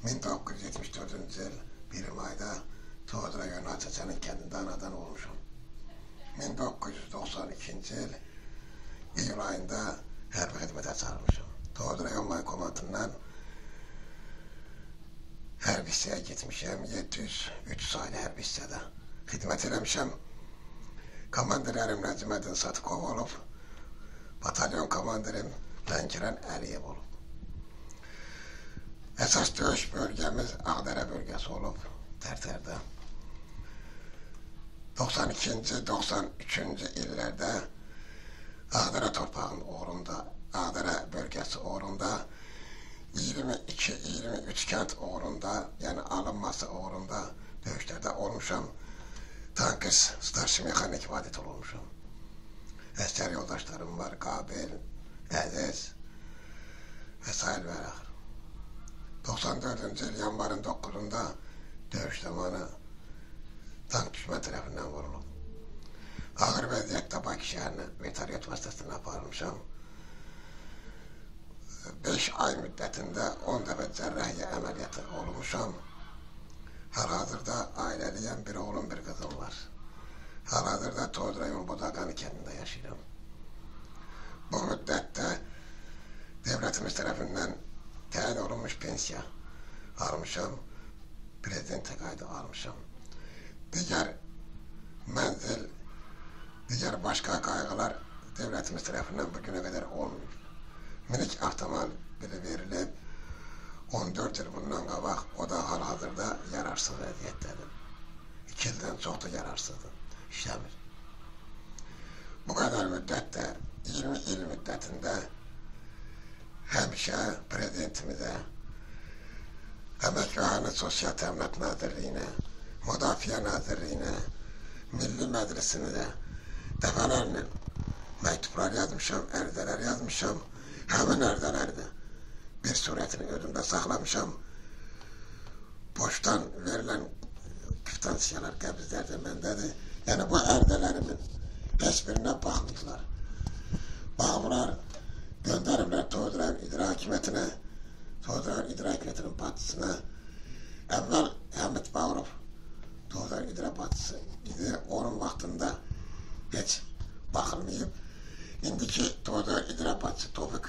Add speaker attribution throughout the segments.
Speaker 1: 1974-cü il 1 ayda Toğuz rayonu Açaçanın kəndində anadan olmuşum. 1992-ci il iyul ayında hərbi xidmətə çağırmışım. Toğuz rayon Maykomatından hərbi hissəyə getmişəm. 703 saylı hərbi hissədə xidmət eləmişəm. Komandirlərim Nəcmədin Satıqov olub, batalyon komandirim Lənkərən Əliyev olub. Əsas döyüş bölgəmiz Ağdərə bölgəsi olub, Tərtərdə. 92-ci, 93-cü illərdə Ağdərə torpağının uğrunda, Ağdərə bölgəsi uğrunda, 22-23 kənd uğrunda, yəni alınması uğrunda döyüşlərdə olmuşam. Tankis, starşı mexanik vadit olmuşam. Əskər yoldaşlarım var, Qabil, Əziz və s. və axır. 94-cü il yanvarın 9-da döyüş zamanı tank düşmən tərəfindən vurulub. Ağır vəziyyətdə Bakı şəhərinə vertolyot vasitəsilə aparılmışam. 5 ay müddətində 10 dəfə cərrahiyyə əməliyyatı olmuşam. Hal-hazırda ailəliyəm, bir oğlum, bir qızım var. Hal-hazırda Toğuz rayon Bodaqanı kəndində yaşayıram. Bu müddətdə devlətimiz tərəfindən təyin olunmuş pensiya almışam, prezident təqaüdü almışam. Digər mənzil, digər başqa qayğılar devlətimiz tərəfindən bugünə qədər olmuyor. Minik avtomobili verilib, 14 il bundan qabaq, o da hal-hazırda yararsız vəziyyətdədir. 2 ildən çox da yararsızdır, işləmir. Bu qədər müddətdə, 20 il müddətində həmişə prezidentimizə, Əmək və Əhalinin Sosial Təminat Nazirliyinə, Müdafiə Nazirliyinə, Milli Məclisinə dəfələrlə məktublar yazmışam, ərizələr yazmışam. Həmin ərizələrdə bir surətini özümdə saxlamışam. Poçtdan verilən kvitansiyalar, qəbizlər də məndədir. Yəni bu ərizələrimin heç birinə baxmırlar. Baxmırlar, göndəriblər Toğuz rayon İcra Hakimiyyətinə, Toğuz rayon İcra Hakimiyyətinin başçısına. Əvvəl Həmid Bağırov Toğuz rayon İcra başçısı idi. Onun vaxtında heç baxılmayıb. İndiki Toğuz rayon İcra başçısı Tofiq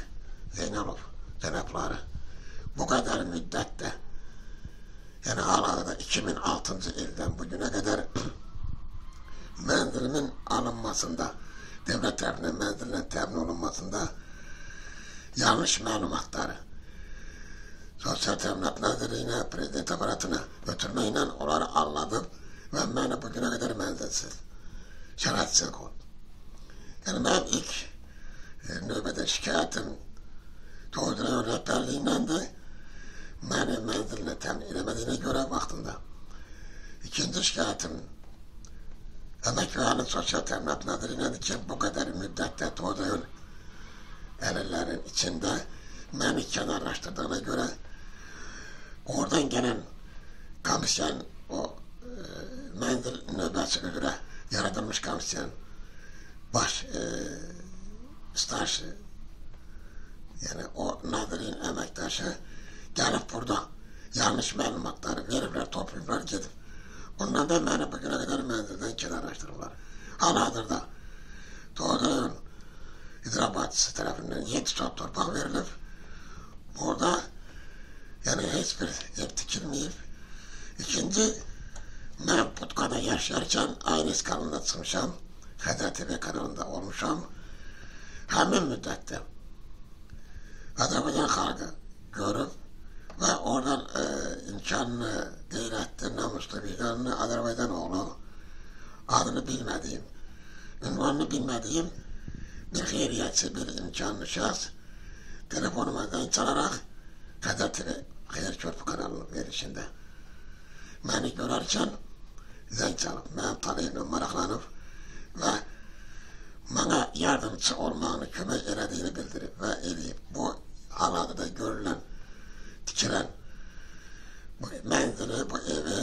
Speaker 1: Zeynalov cənabları bu qədər müddətdə, yəni hal-hazırda 2006-cı ildən bugünə qədər mənzilimin alınmasında, devlət tərəfindən mənzillə təmin olunmasında yanlış məlumatları Sosial Təminat Nazirliyinə, Prezident aparatına götürməklə onları anladıb və məni bugünə qədər mənzilsiz, şərətsiz qoydu. Yəni mən ilk növbədə şikayətim Toğuz rayon rəhbərliyindəndir, məni mənzilinə təmin eləmədiyinə görə vaxtında. İkinci şikayətim Əmək və Əhalinin Sosial Təminat Nazirliyindəndir ki, bu qədər müddətdə Toğuz rayon əlillərin içində məni kənarlaşdırdığına görə oradan gələn komissiyanın, o mənzil növbəsi üzrə yaradılmış komissiyanın baş starşı, yəni o nazirliyin əməkdaşı gəlib burada yanlış məlumatları veriblər, toplayıblar, gedib. Ondan da məni bugünə qədər mənzildən kənarlaşdırırlar. Hal-hazırda Toğuz rayon İcra başçısı tərəfindən 7 sot torpaq verilib. Burada yəni heç bir ev tikilməyib. İkinci, mən Putkada yaşarkən Aynes kanalında çıxmışam, Xəzər TV kanalında olmuşam. Həmin müddətdə Azərbaycan xalqı görüb və oradan imkanını, qeyrətli, namuslu, vicdanını Azərbaycan oğlu, adını bilmədiyim, ünvanını bilmədiyim bir xeyriyyətçi, bir imkanlı şəxs telefonuma zəng çalarak Xəzər TV Xeyir Körpü kanalının verişində məni görərkən zəng çalıb, mənim taleyimlə maraqlanıb və mənə yardımcı olmağını, kömək elədiyini bildirib və eləyib. Bu hal-hazırda görülən, tikilən bu mənzili, bu evi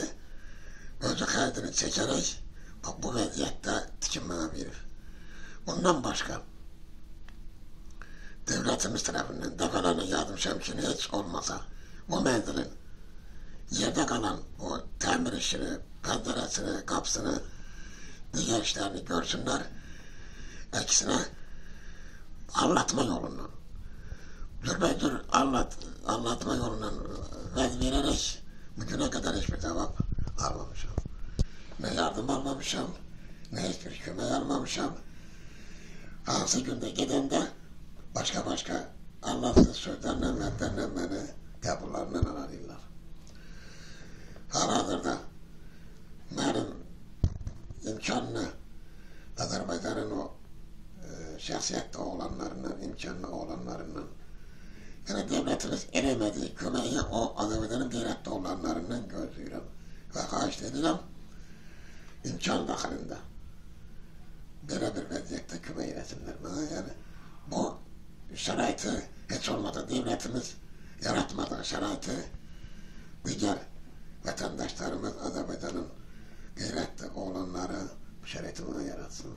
Speaker 1: özü xəzdini çəkərək bu vəziyyətdə tikinməyə verir. Bundan başqa devletimiz tarafından defalarla yazmışam ki heç olmasa bu mənzilin yerde kalan o tamir işini, penceresini, kapısını, diğer işlerini görsünler. Eksine anlatma yolundan, dur anlatma yolundan vererek bugüne kadar hiçbir cevap almamışım. Ne yardım almamışım, ne hiçbir kömek almamışım. Hansı günde gidende başka anlattığı sözlerle beni kabullarından alırlar. Hal-hazırda benim imkanlı Azerbaycan'ın o şahsiyette olanlarından, imkanlı olanlarından, yani devletimiz eremediği kömeği o Azerbaycan'ın devlette olanlarından gözlüyorum ve haşt ediyorum. İmkan dahilinde böyle bir vaziyette kömeği üretimler bana, yani bu şaraiti hiç olmadı devletimiz yaratmadığı şaraiti diğer vatandaşlarımız Azerbaycan'ın gayretli olanları bu şaraiti bana yaratsın.